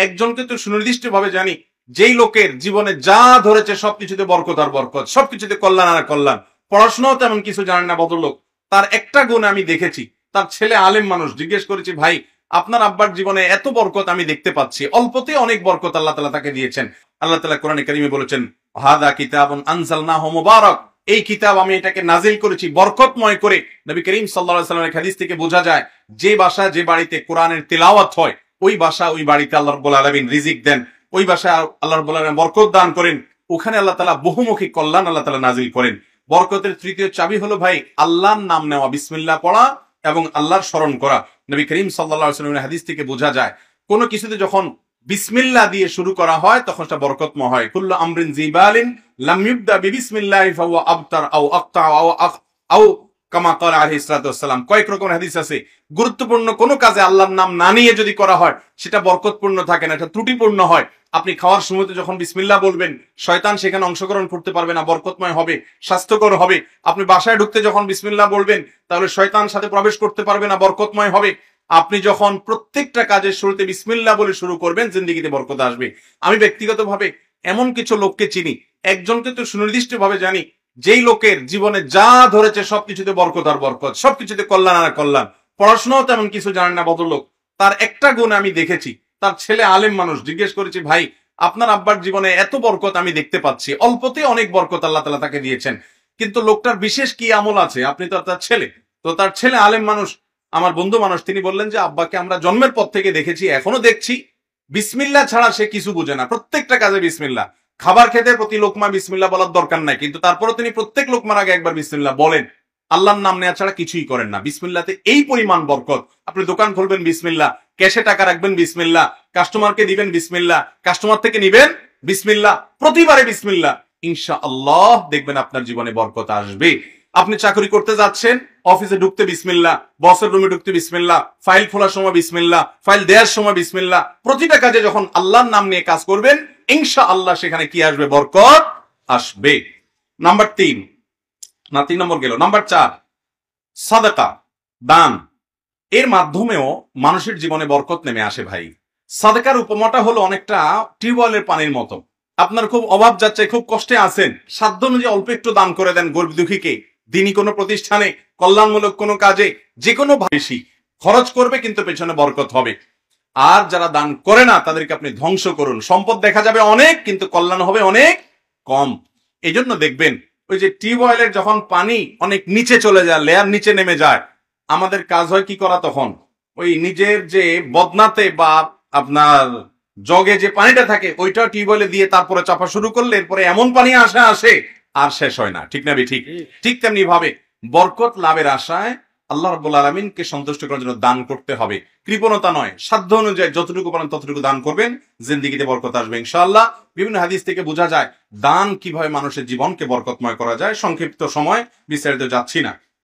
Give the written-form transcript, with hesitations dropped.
একজনকে তো সুনির্দিষ্ট ভাবে জানি, যেই লোকের জীবনে যা ধরেছে সবকিছুতে বরকত আর বরকত, সবকিছুতে কল্যাণ আর কল্যাণ, পড়াশোনাও তেমন কিছু জানে না ভদ্রলোক। তার একটা গুণ আমি দেখেছি, তার ছেলে আলেম মানুষ। জিজ্ঞেস করেছি, ভাই আপনার আব্বার জীবনে এত বরকত আমি দেখতে পাচ্ছি, অল্পতে অনেক বরকত আল্লাহ তাআলা তাকে দিয়েছেন। আল্লাহ তাআলা কোরআনে কারীমে বলেছেন, হাদা কিতাবুন আনজালনাহু মুবারাক, এই কিতাব আমি এটাকে নাজিল করেছি বরকতময় করে। নবী করিম সাল্লাল্লাহু আলাইহি ওয়াসাল্লামের হাদিস থেকে বোঝা যায়, যে বাসা যে বাড়িতে কোরআনের তিলাওয়াত হয়, ওই বাসা ওই বাড়িতে আল্লাহ রাব্বুল আলামিন রিজিক দেন, ওই বাসায় আল্লাহ রাব্বুল আলামিন বরকত দান করেন, ওখানে আল্লাহ তাআলা বহুমুখী কল্যাণ আল্লাহ তাআলা নাজিল করেন। বরকতের তৃতীয় চাবি হলো ভাই আল্লাহর নাম নেওয়া, বিসমিল্লাহ পড়া এবং আল্লাহর স্মরণ করা। নবী করিম সাল্লাল্লাহু আলাইহি ওয়াসাল্লামের হাদিস থেকে বোঝা যায়, কোনো কিছুতে যখন বিসমিল্লাহ দিয়ে শুরু করা হয় তখন সেটা বরকতময় হয়। কুল্লু আমরিন জিবালিন লাম ইবদা বিবিসমিল্লাহি ফাহুয়া আবতার আও আকতা আও কামা ক্বালা আলাইহিস সালাতু ওয়াস সালাম। কয়েক রকমের হাদিস আছে, গুরুত্বপূর্ণ কোনো কাজে আল্লাহর নাম না নিয়ে যদি করা হয় সেটা বরকতপূর্ণ থাকে না, এটা ত্রুটিপূর্ণ হয়। আপনি খাওয়ার সময় যখন বিসমিল্লাহ বলবেন, শয়তান সেখানে অংশগ্রহণ করতে পারবে না, বরকতময় হবে, স্বাস্থ্যকর হবে। আপনি বাসায় ঢুকতে যখন বিসমিল্লাহ বলবেন, তাহলে শয়তান সাথে প্রবেশ করতে পারবে না, বরকতময় হবে। আপনি যখন প্রত্যেকটা কাজের শুরুতে বিসমিল্লাহ বলে শুরু করবেন, জিন্দেগিতে বরকত আসবে। আমি ব্যক্তিগতভাবে এমন কিছু লোককে চিনি, একজনকে তো সুনির্দিষ্ট ভাবে জানি, যেই লোকের জীবনে যা ধরেছে সবকিছুতে বরকত আর বরকত, সবকিছুতে কল্যাণ আর কল্যাণ, পড়াশোনাও তেমন কিছু জানে না ভদ্রলোক। তার একটা গুণ আমি দেখেছি, তার ছেলে আলেম মানুষ। জিজ্ঞেস করেছি, ভাই আপনার আব্বার জীবনে এত বরকত আমি দেখতে পাচ্ছি, অল্পতে অনেক বরকত আল্লাহ তাআলা তাকে দিয়েছেন, কিন্তু লোকটার বিশেষ কি আমল আছে? আপনি তো তার ছেলে, তো তার ছেলে আলেম মানুষ, আমার বন্ধু মানুষ। তিনি বললেন যে আব্বাকে আমরা জন্মের পর থেকে দেখেছি, এখনো দেখছি, বিসমিল্লাহ ছাড়া সে কিছু বুঝে না, প্রত্যেকটা কাজে বিসমিল্লাহ। খাবার খেতে প্রতি লোকমা বিসমিল্লাহ বলার দরকার নাই, কিন্তু তারপরে তিনি প্রত্যেক লোকমার আগে একবার বিসমিল্লাহ বলেন। আল্লাহর নাম নেওয়া ছাড়া কিছুই করেন না। বিসমিল্লাহতে এই পরিমাণ বরকত। আপনি দোকান খুলবেন বিসমিল্লাহ, ক্যাশে টাকা রাখবেন বিসমিল্লাহ, কাস্টমারকে দিবেন বিসমিল্লাহ, কাস্টমার থেকে নিবেন বিসমিল্লাহ, প্রতিবারে বিসমিল্লাহ, ইনশাআল্লাহ দেখবেন আপনার জীবনে বরকত আসবে। আপনি চাকরি করতে যাচ্ছেন, অফিসে ঢুকতে বিসমিল্লাহ, বসের রুমে ঢুকতে বিসমিল্লাহ, ফাইল খোলার সময় বিসমিল্লাহ, ফাইল দেওয়ার সময় বিসমিল্লাহ, প্রতিটা কাজে যখন আল্লাহর নাম নিয়ে কাজ করবেন, ইনশাআল্লাহ সেখানে কি আসবে? বরকত আসবে। নাম্বার 3, না 3 নম্বর গেল, নাম্বার 4, সাদাকা, দান। এর মাধ্যমেও মানুষের জীবনে বরকত নেমে আসে ভাই। সাদাকার উপমাটা হলো অনেকটা টিউবওয়েলের পানির মতো। আপনার খুব অভাব যাচ্ছে, খুব কষ্টে আছেন, সাধ্য অনুযায়ী অল্প একটু দান করে দেন গরিব দুঃখীকে। দিনই কোনো প্রতিষ্ঠানে, কল্যাণমূলক কোনো কাজে, যে কোনো বেশি খরচ করবে কিন্তু পেছনে বরকত হবে। আর যারা দান করে না তাদেরকে আপনি ধ্বংস করুন, সম্পদ দেখা যাবে অনেক কিন্তু কল্যাণ হবে অনেক কম। এই জন্য দেখবেন ওই যে টিউবওয়েলের যখন পানি অনেক নিচে চলে যায়, লেয়ার নিচে নেমে যায়, আমাদের কাজ হয় কি করা তখন? ওই নিজের যে বদনাতে বা আপনার জগে যে পানিটা থাকে ওইটা টিউবওয়েলে দিয়ে তারপরে চাপা শুরু করলে এরপরে এমন পানি আসে আর শেষ হয় না। ঠিক না বে? ঠিক তেমনি ভাবে বরকত লাভের আশায় আল্লাহ রাব্বুল আলামিনকে সন্তুষ্ট করার জন্য দান করতে হবে। কৃপণতা নয়, সাধ্য অনুযায়ী যতটুকু পারেন ততটুকু দান করবেন, জিন্দেগিতে বরকত আসবে ইনশাআল্লাহ। বিভিন্ন হাদিস থেকে বোঝা যায় দান কিভাবে মানুষের জীবনকে বরকতময় করা যায়। সংক্ষিপ্ত সময় বিস্তারিত যাচ্ছি না।